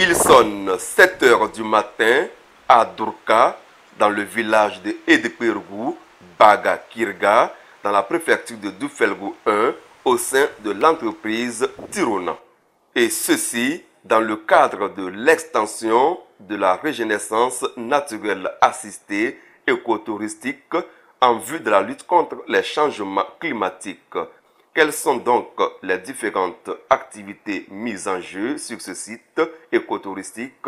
Il sonne 7 heures du matin à Durka, dans le village de Edepergou, Baga Kirga, dans la préfecture de Dufelgou 1, au sein de l'entreprise Tirona. Et ceci dans le cadre de l'extension de la régénérescence naturelle assistée écotouristique en vue de la lutte contre les changements climatiques. Quelles sont donc les différentes activités mises en jeu sur ce site écotouristique?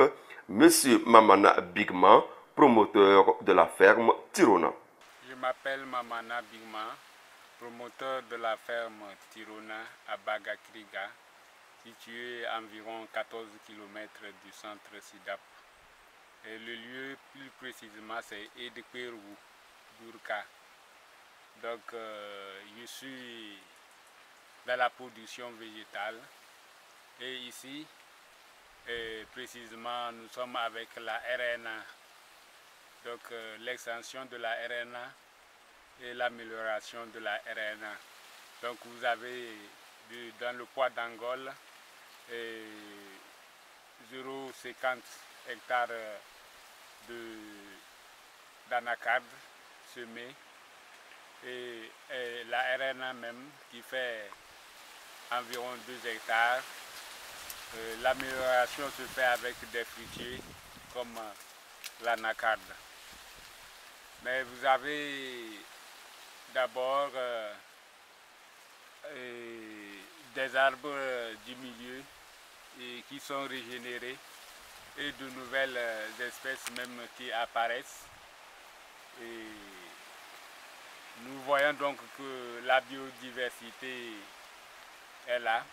Monsieur Mamana Bigman, promoteur de la ferme Tirona. Je m'appelle Mamana Bigman, promoteur de la ferme Tirona à Bagakriga, située à environ 14 km du centre SIDAP. Et le lieu plus précisément c'est Edepergou, Durka. Donc je suis dans la production végétale et ici précisément nous sommes avec la RNA. Donc l'extension de la RNA et l'amélioration de la RNA. Donc vous avez dans le poids d'Angole 0,50 hectares d'anacarde semés et la RNA même qui fait environ 2 hectares. L'amélioration se fait avec des fruitiers comme l'anacarde. Mais vous avez d'abord des arbres du milieu qui sont régénérés et de nouvelles espèces même qui apparaissent. Et nous voyons donc que la biodiversité est là.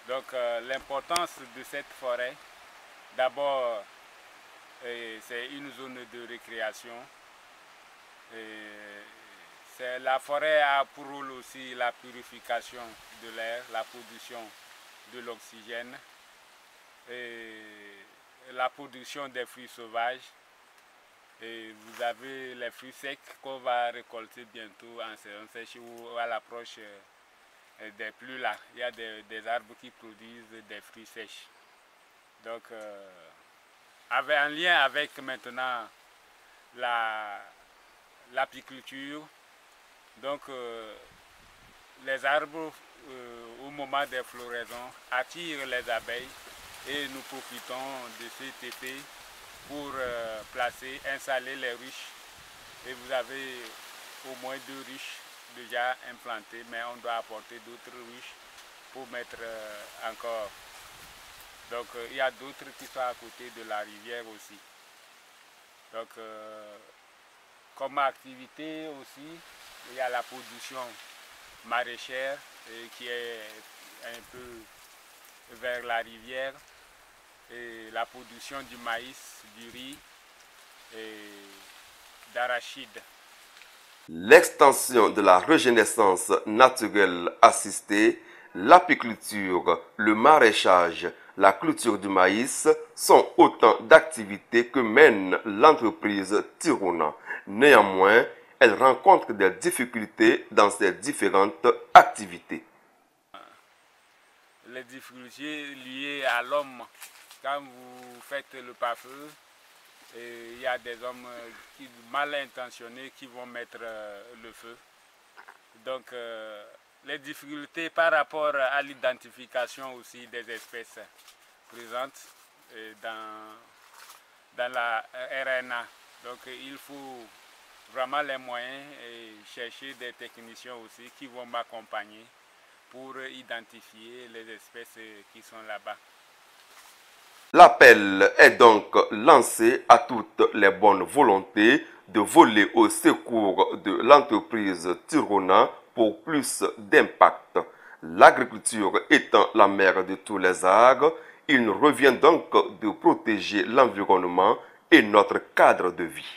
Donc l'importance de cette forêt, d'abord c'est une zone de récréation. La forêt a pour rôle aussi la purification de l'air, la production de l'oxygène, la production des fruits sauvages. Et vous avez les fruits secs qu'on va récolter bientôt en saison sèche ou à l'approche des pluies là. Il y a des arbres qui produisent des fruits sèches. Donc, en lien avec maintenant l'apiculture, donc les arbres au moment des floraisons attirent les abeilles et nous profitons de cet été pour installer les ruches. Et vous avez au moins 2 ruches déjà implantées, mais on doit apporter d'autres ruches pour mettre encore. Donc il y a d'autres qui sont à côté de la rivière aussi. Donc comme activité aussi, il y a la production maraîchère qui est un peu vers la rivière, et la production du maïs, du riz et d'arachide. L'extension de la régénérescence naturelle assistée, l'apiculture, le maraîchage, la culture du maïs sont autant d'activités que mène l'entreprise Tirona. Néanmoins, elle rencontre des difficultés dans ces différentes activités. Les difficultés liées à l'homme. Quand vous faites le pare-feu, il y a des hommes mal intentionnés qui vont mettre le feu. Donc les difficultés par rapport à l'identification aussi des espèces présentes dans la RNA. Donc il faut vraiment les moyens et chercher des techniciens aussi qui vont m'accompagner pour identifier les espèces qui sont là-bas. L'appel est donc lancé à toutes les bonnes volontés de voler au secours de l'entreprise Tirona pour plus d'impact. L'agriculture étant la mère de tous les arts, il nous revient donc de protéger l'environnement et notre cadre de vie.